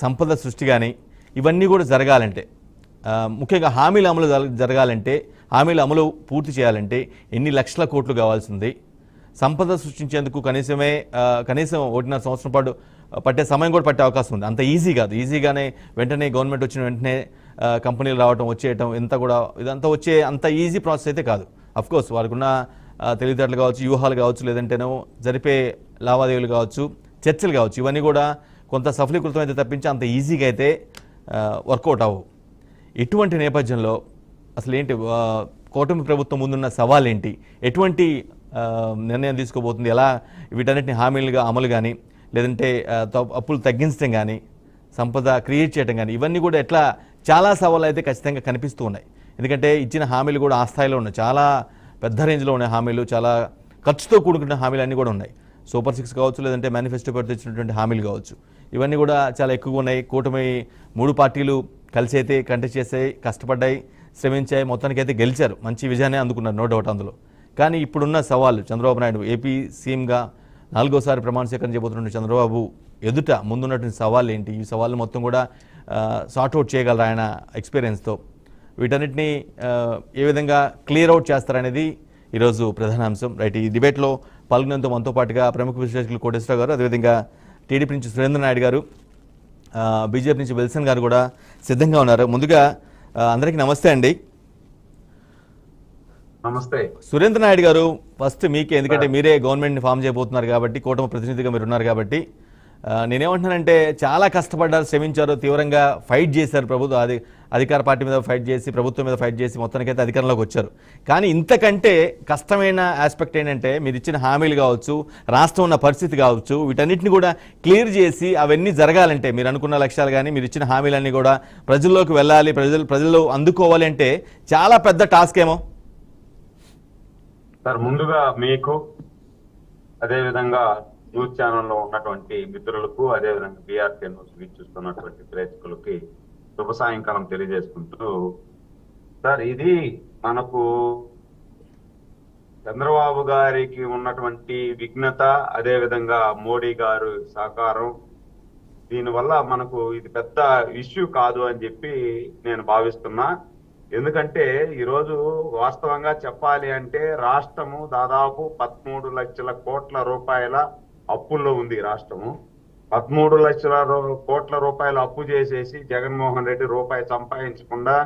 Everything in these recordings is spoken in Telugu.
సంపద సృష్టి కానీ ఇవన్నీ కూడా జరగాలంటే, ముఖ్యంగా హామీల అమలు జరగాలంటే, హామీల అమలు పూర్తి చేయాలంటే ఎన్ని లక్షల కోట్లు కావాల్సింది? సంపద సృష్టించేందుకు కనీసం 1.5 సంవత్సరం పాటు పట్టే సమయం కూడా పట్టే అవకాశం ఉంది. అంత ఈజీ కాదు. ఈజీగానే వెంటనే గవర్నమెంట్ వచ్చిన వెంటనే కంపెనీలు రావటం, వచ్చేయటం, ఇదంతా వచ్చే అంత ఈజీ ప్రాసెస్ అయితే కాదు. అఫ్కోర్స్ వారికి ఉన్న తెలివితేటలు కావచ్చు, వ్యూహాలు కావచ్చు, లేదంటేనో జరిపే లావాదేవీలు కావచ్చు, చర్చలు కావచ్చు, ఇవన్నీ కూడా కొంత సఫలీకృతం అయితే తప్పించి అంత ఈజీగా అయితే వర్కౌట్ అవ్వవు. ఇటువంటి నేపథ్యంలో అసలు ఏంటి కూటమి ప్రభుత్వం ముందున్న సవాల్ ఏంటి? ఎటువంటి నిర్ణయం తీసుకోబోతుంది? ఎలా వీటన్నిటిని హామీలుగా అమలు కానీ, లేదంటే అప్పులు తగ్గించడం కానీ, సంపద క్రియేట్ చేయడం కానీ, ఇవన్నీ కూడా ఎట్లా చాలా సవాళ్ళు అయితే ఖచ్చితంగా కనిపిస్తూ ఉన్నాయి. ఎందుకంటే ఇచ్చిన హామీలు కూడా ఆ స్థాయిలో ఉన్నాయి, చాలా పెద్ద రేంజ్లో ఉన్నాయి హామీలు, చాలా ఖర్చుతో కూడుకున్న హామీలు అన్నీ కూడా ఉన్నాయి. సూపర్ 6 కావచ్చు, లేదంటే మేనిఫెస్టో పేరు తెచ్చినటువంటి హామీలు కావచ్చు, ఇవన్నీ కూడా చాలా ఎక్కువగా ఉన్నాయి. కూటమి 3 పార్టీలు కలిసి అయితే కంటెస్ట్ చేసాయి, కష్టపడ్డాయి, శ్రమించాయి, మొత్తానికైతే గెలిచారు, మంచి విజయాన్ని అందుకున్నారు, నో డౌట్ అందులో. కానీ ఇప్పుడున్న సవాళ్ళు, చంద్రబాబు నాయుడు ఏపీ సీఎంగా 4వ సారి ప్రమాణ స్వీకారం చేయబోతున్న చంద్రబాబు ఎదుట ముందున్నటువంటి సవాళ్ళు ఏంటి? ఈ సవాళ్ళు మొత్తం కూడా సార్ట్అవుట్ చేయగలరు ఆయన ఎక్స్పీరియన్స్తో? వీటన్నిటిని ఏ విధంగా క్లియర్ అవుట్ చేస్తారనేది ఈరోజు ప్రధాన అంశం. రైట్, ఈ డిబేట్లో పాల్గొనేందుకు మనతో పాటుగా ప్రముఖ విశ్లేషకులు కోటేశ్వరరావు గారు, అదేవిధంగా టీడీపీ నుంచి సురేంద్ర నాయుడు గారు, బీజేపీ నుంచి విల్సన్ గారు కూడా సిద్ధంగా ఉన్నారు. ముందుగా అందరికీ నమస్తే అండి. నమస్తే సురేంద్ర నాయుడు గారు, ఫస్ట్ మీకే, ఎందుకంటే మీరే గవర్నమెంట్ని ఫామ్ చేయబోతున్నారు కాబట్టి, కూటమి ప్రతినిధిగా మీరు ఉన్నారు కాబట్టి, నేనేమంటున్నానంటే చాలా కష్టపడ్డారు, శ్రమించారు, తీవ్రంగా ఫైట్ చేశారు, అధికార పార్టీ మీద ఫైట్ చేసి, ప్రభుత్వం మీద ఫైట్ చేసి మొత్తానికైతే అధికారంలోకి వచ్చారు. కానీ ఇంతకంటే కష్టమైన ఆస్పెక్ట్ ఏంటంటే మీరు ఇచ్చిన హామీలు కావచ్చు, రాష్ట్రం ఉన్న పరిస్థితి కావచ్చు, వీటన్నిటిని కూడా క్లియర్ చేసి అవన్నీ జరగాలంటే, మీరు అనుకున్న లక్ష్యాలు కానీ మీరు ఇచ్చిన హామీలన్నీ కూడా ప్రజల్లోకి వెళ్ళాలి, ప్రజల్లో అందుకోవాలి అంటే చాలా పెద్ద టాస్క్ ఏమో. సార్, ముందుగా మీకు, అదేవిధంగా న్యూస్ ఛానల్లో ఉన్నటువంటి మిత్రులకు, అదేవిధంగా బీఆర్కే న్యూస్ వీక్షిస్తున్నటువంటి ప్రేక్షకులకి శుభ సాయంకాలం తెలియజేసుకుంటూ, సార్ ఇది మనకు చంద్రబాబు గారికి ఉన్నటువంటి విఘ్నత, అదేవిధంగా మోడీ గారు సహకారం, దీనివల్ల మనకు ఇది పెద్ద ఇష్యూ కాదు అని చెప్పి నేను భావిస్తున్నా. ఎందుకంటే ఈరోజు వాస్తవంగా చెప్పాలి అంటే రాష్ట్రము దాదాపు 13 లక్షల కోట్ల రూపాయల అప్పుల్లో ఉంది. రాష్ట్రము 13 లక్షల కోట్ల రూపాయల అప్పు చేసేసి జగన్మోహన్ రెడ్డి రూపాయి సంపాదించకుండా,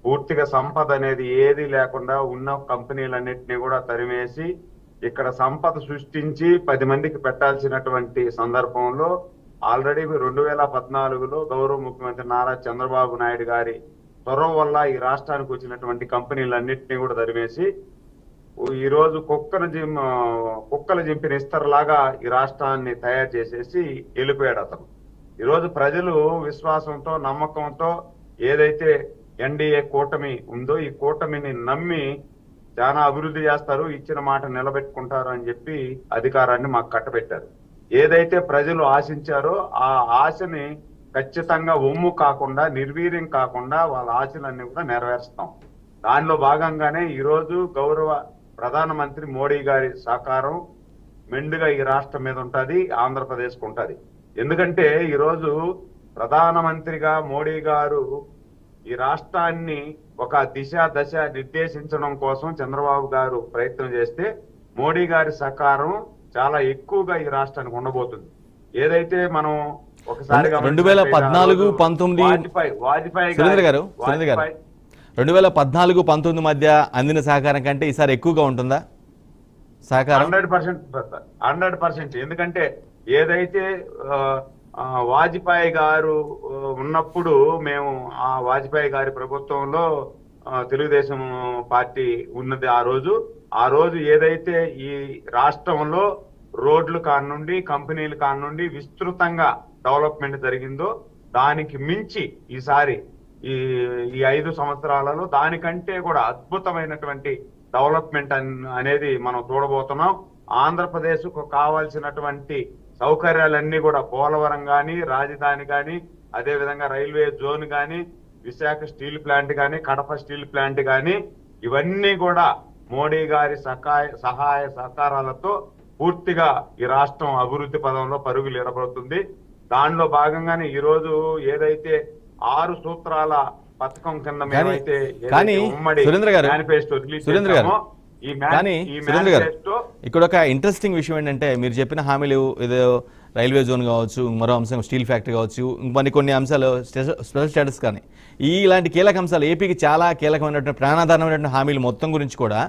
పూర్తిగా సంపద అనేది ఏది లేకుండా ఉన్న కంపెనీలన్నింటినీ కూడా తరిమేసి ఇక్కడ సంపద సృష్టించి 10 మందికి పెట్టాల్సినటువంటి సందర్భంలో ఆల్రెడీ 2014లో గౌరవ ముఖ్యమంత్రి నారా చంద్రబాబు నాయుడు గారి త్వర వల్ల ఈ రాష్ట్రానికి వచ్చినటువంటి కంపెనీలన్నింటినీ కూడా తరిమేసి ఈ రోజు కుక్కలు జింపిన ఇస్తరులాగా ఈ రాష్ట్రాన్ని తయారు చేసేసి వెళ్ళిపోయాడు అతను. ఈరోజు ప్రజలు విశ్వాసంతో, నమ్మకంతో ఏదైతే ఎన్డీఏ కూటమి ఉందో ఈ కూటమిని నమ్మి చాలా అభివృద్ధి చేస్తారు, ఇచ్చిన మాట నిలబెట్టుకుంటారు అని చెప్పి అధికారాన్ని మాకు కట్టబెట్టారు. ఏదైతే ప్రజలు ఆశించారో ఆ ఆశని ఖచ్చితంగా ఒమ్ము కాకుండా, నిర్వీర్యం కాకుండా వాళ్ళ ఆశలన్నీ కూడా నెరవేరుస్తాం. దానిలో భాగంగానే ఈరోజు గౌరవ ప్రధానమంత్రి మోడీ గారి సహకారం మెండుగా ఈ రాష్ట్రం మీద ఉంటుంది, ఆంధ్రప్రదేశ్కు ఉంటుంది. ఎందుకంటే ఈరోజు ప్రధానమంత్రిగా మోడీ గారు ఈ రాష్ట్రాన్ని ఒక దశ నిర్దేశించడం కోసం చంద్రబాబు గారు ప్రయత్నం చేస్తే మోడీ గారి సహకారం చాలా ఎక్కువగా ఈ రాష్ట్రానికి ఉండబోతుంది. ఏదైతే మనం ఒకసారి 2014-19 మధ్య అందిన సహకారం కంటే ఈసారి ఎక్కువగా ఉంటుందా సహకారం? 100%. ఎందుకంటే ఏదైతే వాజ్పేయి గారు ఉన్నప్పుడు మేము ఆ వాజ్పేయి గారి ప్రభుత్వంలో తెలుగుదేశం పార్టీ ఉన్నది. ఆ రోజు ఏదైతే ఈ రాష్ట్రంలో రోడ్లు కానుండి, కంపెనీలు కానుండి విస్తృతంగా డెవలప్మెంట్ జరిగిందో దానికి మించి ఈసారి ఈ 5 సంవత్సరాలలో దానికంటే కూడా అద్భుతమైనటువంటి డెవలప్మెంట్ అనేది మనం చూడబోతున్నాం. ఆంధ్రప్రదేశ్ కు కావాల్సినటువంటి సౌకర్యాలన్నీ కూడా పోలవరం కానీ, రాజధాని కానీ, అదేవిధంగా రైల్వే జోన్ కానీ, విశాఖ స్టీల్ ప్లాంట్ కానీ, కడప స్టీల్ ప్లాంట్ కానీ, ఇవన్నీ కూడా మోడీ గారి సహాయ సహకారాలతో పూర్తిగా ఈ రాష్ట్రం అభివృద్ధి పదంలో పరుగులు ఎడబడుతుంది. దానిలో భాగంగానే ఈ రోజు ఏదైతే 6 సూత్రాల పథకం కింద మేమైతే కానీ ఉమ్మడి సురేంద్ర గారు, మేనిఫెస్టో రిలీజ్ సురేంద్ర గారు, చేశామో కానీ ఈ సురేంద్ర గారు, మేనిఫెస్టో ఇక్కడ ఒక ఇంట్రెస్టింగ్ విషయం ఏంటంటే మీరు చెప్పిన హామీలు ఏదో రైల్వే జోన్ కావచ్చు, మరో అంశం స్టీల్ ఫ్యాక్టరీ కావచ్చు, కొన్ని అంశాలు స్పెషల్ స్టేటస్ కానీ ఇలాంటి కీలక అంశాలు ఏపీకి చాలా కీలకమైనటువంటి ప్రాణాధారమైనటువంటి హామీలు మొత్తం గురించి కూడా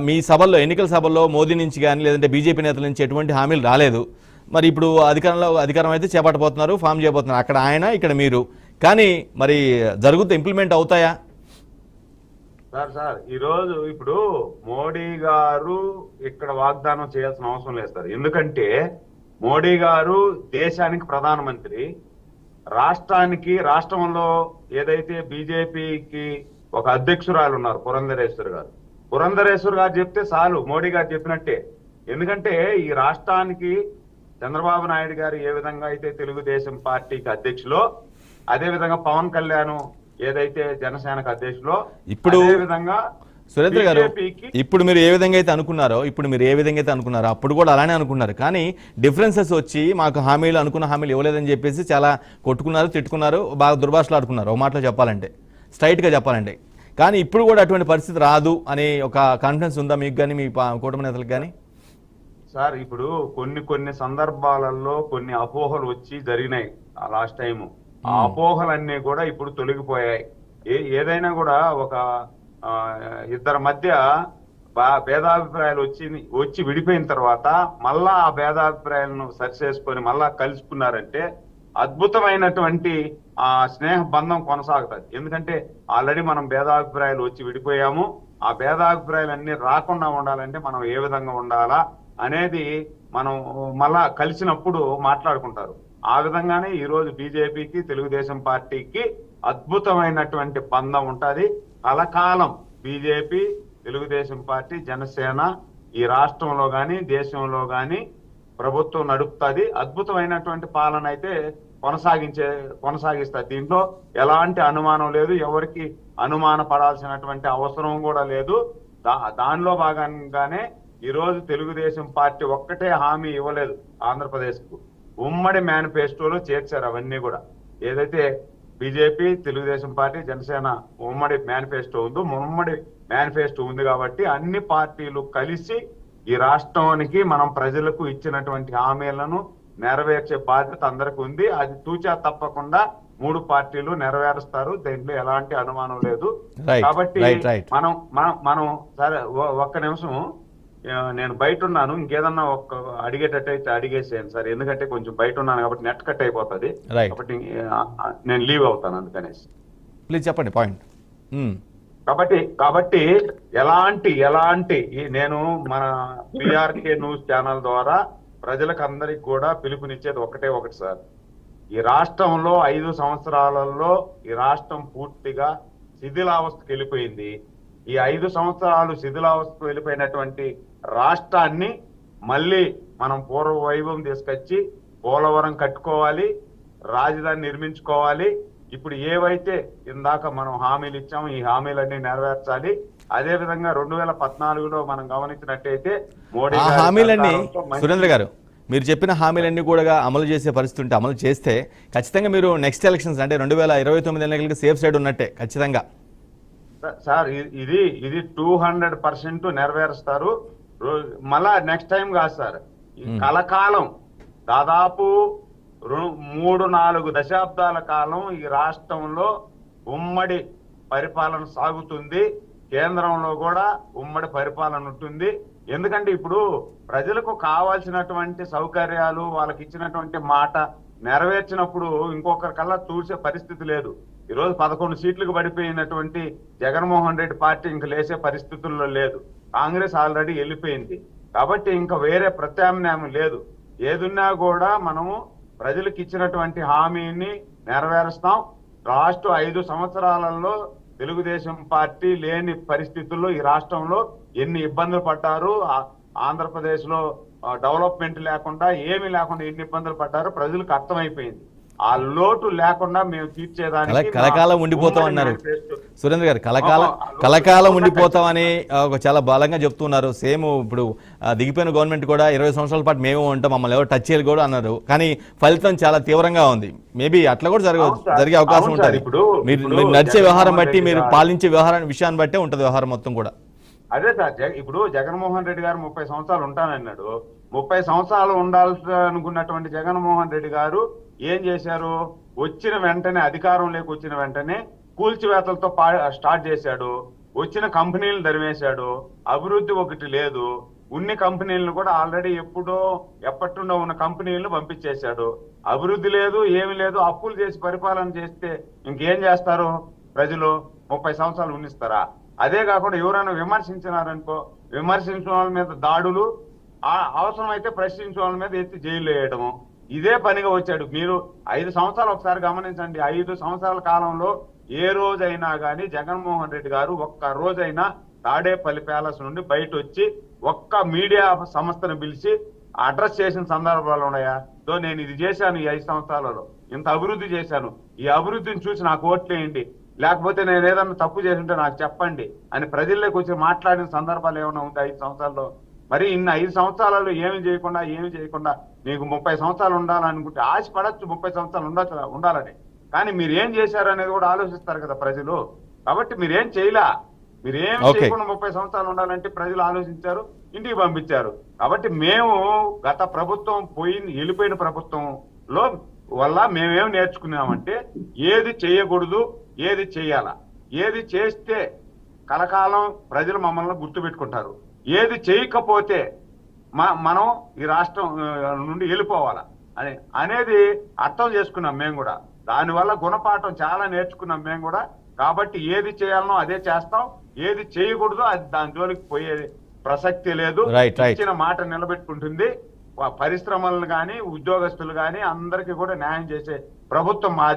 మీ సభల్లో, ఎన్నికల సభల్లో మోదీ నుంచి కానీ లేదంటే బీజేపీ నేతల నుంచి ఎటువంటి హామీలు రాలేదు. మరి ఇప్పుడు అధికారం అయితే చేపట్టబోతున్నారు, ఫామ్ చేయబోతున్నారు. అక్కడ ఆయన, ఇక్కడ మీరు. కానీ మరి జరుగుతూ ఇంప్లిమెంట్ అవుతాయా? సార్ ఈ రోజు ఇప్పుడు మోడీ గారు ఇక్కడ వాగ్దానం చేయాల్సిన అవసరం లేదు సార్. ఎందుకంటే మోడీ గారు దేశానికి ప్రధానమంత్రి, రాష్ట్రంలో ఏదైతే బీజేపీకి ఒక అధ్యక్షురాలు ఉన్నారు పురంధరేశ్వర్ గారు చెప్తే చాలు, మోడీ గారు చెప్పినట్టే. ఎందుకంటే ఈ రాష్ట్రానికి చంద్రబాబు నాయుడు గారు ఏ విధంగా అయితే తెలుగుదేశం పార్టీకి అధ్యక్షులో, అదే విధంగా పవన్ కళ్యాణ్ ఏదైతే జనసేనకు అధ్యక్షులో, ఇప్పుడు విధంగా సురేంద్ర గారు, ఇప్పుడు మీరు ఏ విధంగా అయితే అనుకున్నారో అప్పుడు కూడా అలానే అనుకున్నారు. కానీ డిఫరెన్సెస్ వచ్చి మాకు అనుకున్న హామీలు ఇవ్వలేదని చెప్పేసి చాలా కొట్టుకున్నారు, తిట్టుకున్నారు, బాగా దుర్భాషలు ఆడుకున్నారు. ఒక మాటలో చెప్పాలంటే, స్ట్రైట్గా చెప్పాలంటే. కానీ ఇప్పుడు కూడా అటువంటి పరిస్థితి రాదు అనే ఒక కాన్ఫిడెన్స్ ఉందా మీకు కానీ, మీ కూటమి నేతలకు కానీ? సార్ ఇప్పుడు కొన్ని సందర్భాలలో కొన్ని అపోహలు వచ్చి జరిగినాయి లాస్ట్ టైం. ఆ అపోహలన్నీ కూడా ఇప్పుడు తొలగిపోయాయి. ఏదైనా కూడా ఒక ఇద్దరి మధ్య భేదాభిప్రాయాలు వచ్చి విడిపోయిన తర్వాత మళ్ళా ఆ భేదాభిప్రాయాలను సరిచేసుకొని మళ్ళా కలుసుకున్నారంటే అద్భుతమైనటువంటి ఆ స్నేహ బంధం కొనసాగుతుంది. ఎందుకంటే ఆల్రెడీ మనం భేదాభిప్రాయాలు వచ్చి విడిపోయాము. ఆ భేదాభిప్రాయాలు రాకుండా ఉండాలంటే మనం ఏ విధంగా ఉండాలా అనేది మనం మళ్ళా కలిసినప్పుడు మాట్లాడుకుంటారు. ఆ విధంగానే ఈ రోజు బీజేపీకి తెలుగుదేశం పార్టీకి అద్భుతమైనటువంటి బంధం ఉంటది. కలకాలం బీజేపీ, తెలుగుదేశం పార్టీ, జనసేన ఈ రాష్ట్రంలో గాని దేశంలో గాని ప్రభుత్వం నడుపుతుంది. అద్భుతమైనటువంటి పాలన అయితే కొనసాగిస్తారు. దీంట్లో ఎలాంటి అనుమానం లేదు, ఎవరికి అనుమాన పడాల్సినటువంటి అవసరం కూడా లేదు. దానిలో భాగంగానే ఈ రోజు తెలుగుదేశం పార్టీ ఒక్కటే హామీ ఇవ్వలేదు ఆంధ్రప్రదేశ్ కు, ఉమ్మడి మేనిఫెస్టోలో చేర్చారు అవన్నీ కూడా. ఏదైతే బీజేపీ, తెలుగుదేశం పార్టీ, జనసేన ఉమ్మడి మేనిఫెస్టో ఉంది కాబట్టి అన్ని పార్టీలు కలిసి ఈ రాష్ట్రానికి మనం ప్రజలకు ఇచ్చినటువంటి హామీలను నెరవేర్చే బాధ్యత అందరికి ఉంది. అది తూచా తప్పకుండా 3 పార్టీలు నెరవేరుస్తారు. దీంట్లో ఎలాంటి అనుమానం లేదు. కాబట్టి మనం సరే ఒక్క నిమిషం, నేను బయట ఉన్నాను, ఇంకేదన్నా అడిగేటట్టయితే అడిగేసేయండి సార్. ఎందుకంటే కొంచెం బయట ఉన్నాను కాబట్టి నెట్ కట్ అయిపోతుంది, కాబట్టి నేను లీవ్ అవుతాను. అందుకనేసి ప్లీజ్ చెప్పండి పాయింట్. కాబట్టి ఎలాంటి నేను మన పిఆర్కే న్యూస్ ఛానల్ ద్వారా ప్రజలకు అందరికి కూడా పిలుపునిచ్చేది ఒకటి సార్. ఈ రాష్ట్రంలో 5 సంవత్సరాలలో ఈ రాష్ట్రం పూర్తిగా శిథిలావస్థకు వెళ్ళిపోయింది. ఈ 5 సంవత్సరాలు శిథిలావస్థకు వెళ్ళిపోయినటువంటి రాష్ట్రాన్ని మళ్ళీ మనం పూర్వ వైభవం తీసుకొచ్చి పోలవరం కట్టుకోవాలి, రాజధాని నిర్మించుకోవాలి. ఇప్పుడు ఏవైతే ఇందాక మనం హామీలు ఇచ్చామో ఈ హామీలన్నీ నెరవేర్చాలి. అదే విధంగా 2014లో మనం గమనించినట్టయితే మోడీ హామీలన్నీ, సురేంద్ర గారు మీరు చెప్పిన హామీలన్నీ కూడా అమలు చేసే పరిస్థితి ఉంటే, అమలు చేస్తే ఖచ్చితంగా మీరు నెక్స్ట్ ఎలక్షన్స్ అంటే 2029 ఎన్నికలకి సేఫ్ సైడ్ ఉన్నట్టే ఖచ్చితంగా. సార్ ఇది 200% నెరవేరుస్తారు. మళ్ళా నెక్స్ట్ టైం కాదు సార్, కలకాలం దాదాపు 3-4 దశాబ్దాల కాలం ఈ రాష్ట్రంలో ఉమ్మడి పరిపాలన సాగుతుంది. కేంద్రంలో కూడా ఉమ్మడి పరిపాలన ఉంటుంది. ఎందుకంటే ఇప్పుడు ప్రజలకు కావాల్సినటువంటి సౌకర్యాలు, వాళ్ళకి ఇచ్చినటువంటి మాట నెరవేర్చినప్పుడు ఇంకొకరికల్లా చూసే పరిస్థితి లేదు. ఈరోజు 11 సీట్లకు పడిపోయినటువంటి జగన్మోహన్ రెడ్డి పార్టీ ఇంక లేసే పరిస్థితుల్లో లేదు. కాంగ్రెస్ ఆల్రెడీ వెళ్ళిపోయింది. కాబట్టి ఇంకా వేరే ప్రత్యామ్నాయం లేదు. ఏదున్నా కూడా మనము ప్రజలకు ఇచ్చినటువంటి హామీని నెరవేరుస్తాం. లాస్ట్ 5 సంవత్సరాలలో తెలుగుదేశం పార్టీ లేని పరిస్థితుల్లో ఈ రాష్ట్రంలో ఎన్ని ఇబ్బందులు పడ్డారు, ఆంధ్రప్రదేశ్ లో డెవలప్మెంట్ లేకుండా ఏమీ లేకుండా ఎన్ని ఇబ్బందులు పడ్డారో ప్రజలకు అర్థమైపోయింది. ఆ లోటు లేకుండా మేము తీర్చేదానికి కలకాలం ఉండిపోతాం అన్నారు సురేంద్ర గారు కలకాలం ఉండిపోతామని ఒక చాలా బలంగా చెప్తున్నారు. సేమ్ ఇప్పుడు దిగిపోయిన గవర్నమెంట్ కూడా 20 సంవత్సరాల పాటు మేము ఉంటాం, మమ్మల్ని ఎవరు టచ్ చేయాలి కూడా అన్నారు. కానీ ఫలితం చాలా తీవ్రంగా ఉంది. మేబీ అట్లా కూడా జరిగే అవకాశం ఉంటుంది. మీరు నడిచే వ్యవహారం బట్టి, మీరు పాలించే విషయాన్ని బట్టే ఉంటుంది వ్యవహారం మొత్తం కూడా. అదే సార్, ఇప్పుడు జగన్మోహన్ రెడ్డి గారు 30 సంవత్సరాలు ఉంటానన్నాడు. 30 సంవత్సరాలు ఉండాల్సి అనుకున్నటువంటి జగన్మోహన్ రెడ్డి గారు ఏం చేశారు? వచ్చిన వెంటనే, అధికారంలోకి వచ్చిన వెంటనే కూల్చివేతలతో స్టార్ట్ చేశాడు. వచ్చిన కంపెనీలను ధరివేశాడు. అభివృద్ధి ఒకటి లేదు. ఉన్ని కంపెనీలను కూడా ఆల్రెడీ ఎప్పటినుండో ఉన్న కంపెనీలను పంపించేశాడు. అభివృద్ధి లేదు, ఏమి లేదు. అప్పులు చేసి పరిపాలన చేస్తే ఇంకేం చేస్తారు ప్రజలు? 30 సంవత్సరాలు ఉన్నిస్తారా? అదే కాకుండా ఎవరైనా విమర్శించినారనుకో, విమర్శించిన వాళ్ళ మీద దాడులు, అవసరమైతే ప్రశ్నించిన వాళ్ళ మీద ఎత్తి జైలు వేయడము, ఇదే పనిగా వచ్చాడు. మీరు 5 సంవత్సరాలు ఒకసారి గమనించండి. 5 సంవత్సరాల కాలంలో ఏ రోజైనా కానీ జగన్మోహన్ రెడ్డి గారు ఒక్క రోజైనా తాడేపల్లి ప్యాలెస్ నుండి బయట వచ్చి ఒక్క మీడియా సంస్థను పిలిచి అడ్రస్ చేసిన సందర్భాలు ఉన్నాయా? నేను ఇది చేశాను, ఈ 5 సంవత్సరాలలో ఇంత అభివృద్ధి చేశాను, ఈ అభివృద్ధిని చూసి నాకు ఓట్లేయండి, లేకపోతే నేను ఏదన్నా తప్పు చేస్తుంటే నాకు చెప్పండి అని ప్రజల్లోకి వచ్చి మాట్లాడిన సందర్భాలు ఏమైనా ఉంటాయి 5 సంవత్సరాల్లో? మరి ఇన్ని 5 సంవత్సరాలలో ఏమి చేయకుండా మీకు 30 సంవత్సరాలు ఉండాలనుకుంటే ఆశపడచ్చు, 30 సంవత్సరాలు ఉండాలని. కానీ మీరు ఏం చేశారు అనేది కూడా ఆలోచిస్తారు కదా ప్రజలు. కాబట్టి మీరేం చేయకుండా 30 సంవత్సరాలు ఉండాలంటే ప్రజలు ఆలోచించారు, ఇంటికి పంపించారు. కాబట్టి మేము గత ప్రభుత్వం వెళ్ళిపోయిన ప్రభుత్వంలో వల్ల మేమేం నేర్చుకున్నామంటే, ఏది చేయకూడదు, ఏది చేయాలా, ఏది చేస్తే కలకాలం ప్రజలు మమ్మల్ని గుర్తుపెట్టుకుంటారు, ఏది చేయకపోతే మనం ఈ రాష్ట్రం నుండి వెళ్ళిపోవాలా అనేది అర్థం చేసుకున్నాం మేము కూడా. దానివల్ల గుణపాఠం చాలా నేర్చుకున్నాం మేము కూడా. కాబట్టి ఏది చేయాలనో అదే చేస్తాం, ఏది చేయకూడదో అది దాని జోలికి పోయే ప్రసక్తి లేదు. ఇచ్చిన మాట నిలబెట్టుకుంటుంది. పరిశ్రమలను కానీ, ఉద్యోగస్తులు కానీ అందరికీ కూడా న్యాయం చేసే ప్రభుత్వం మాది.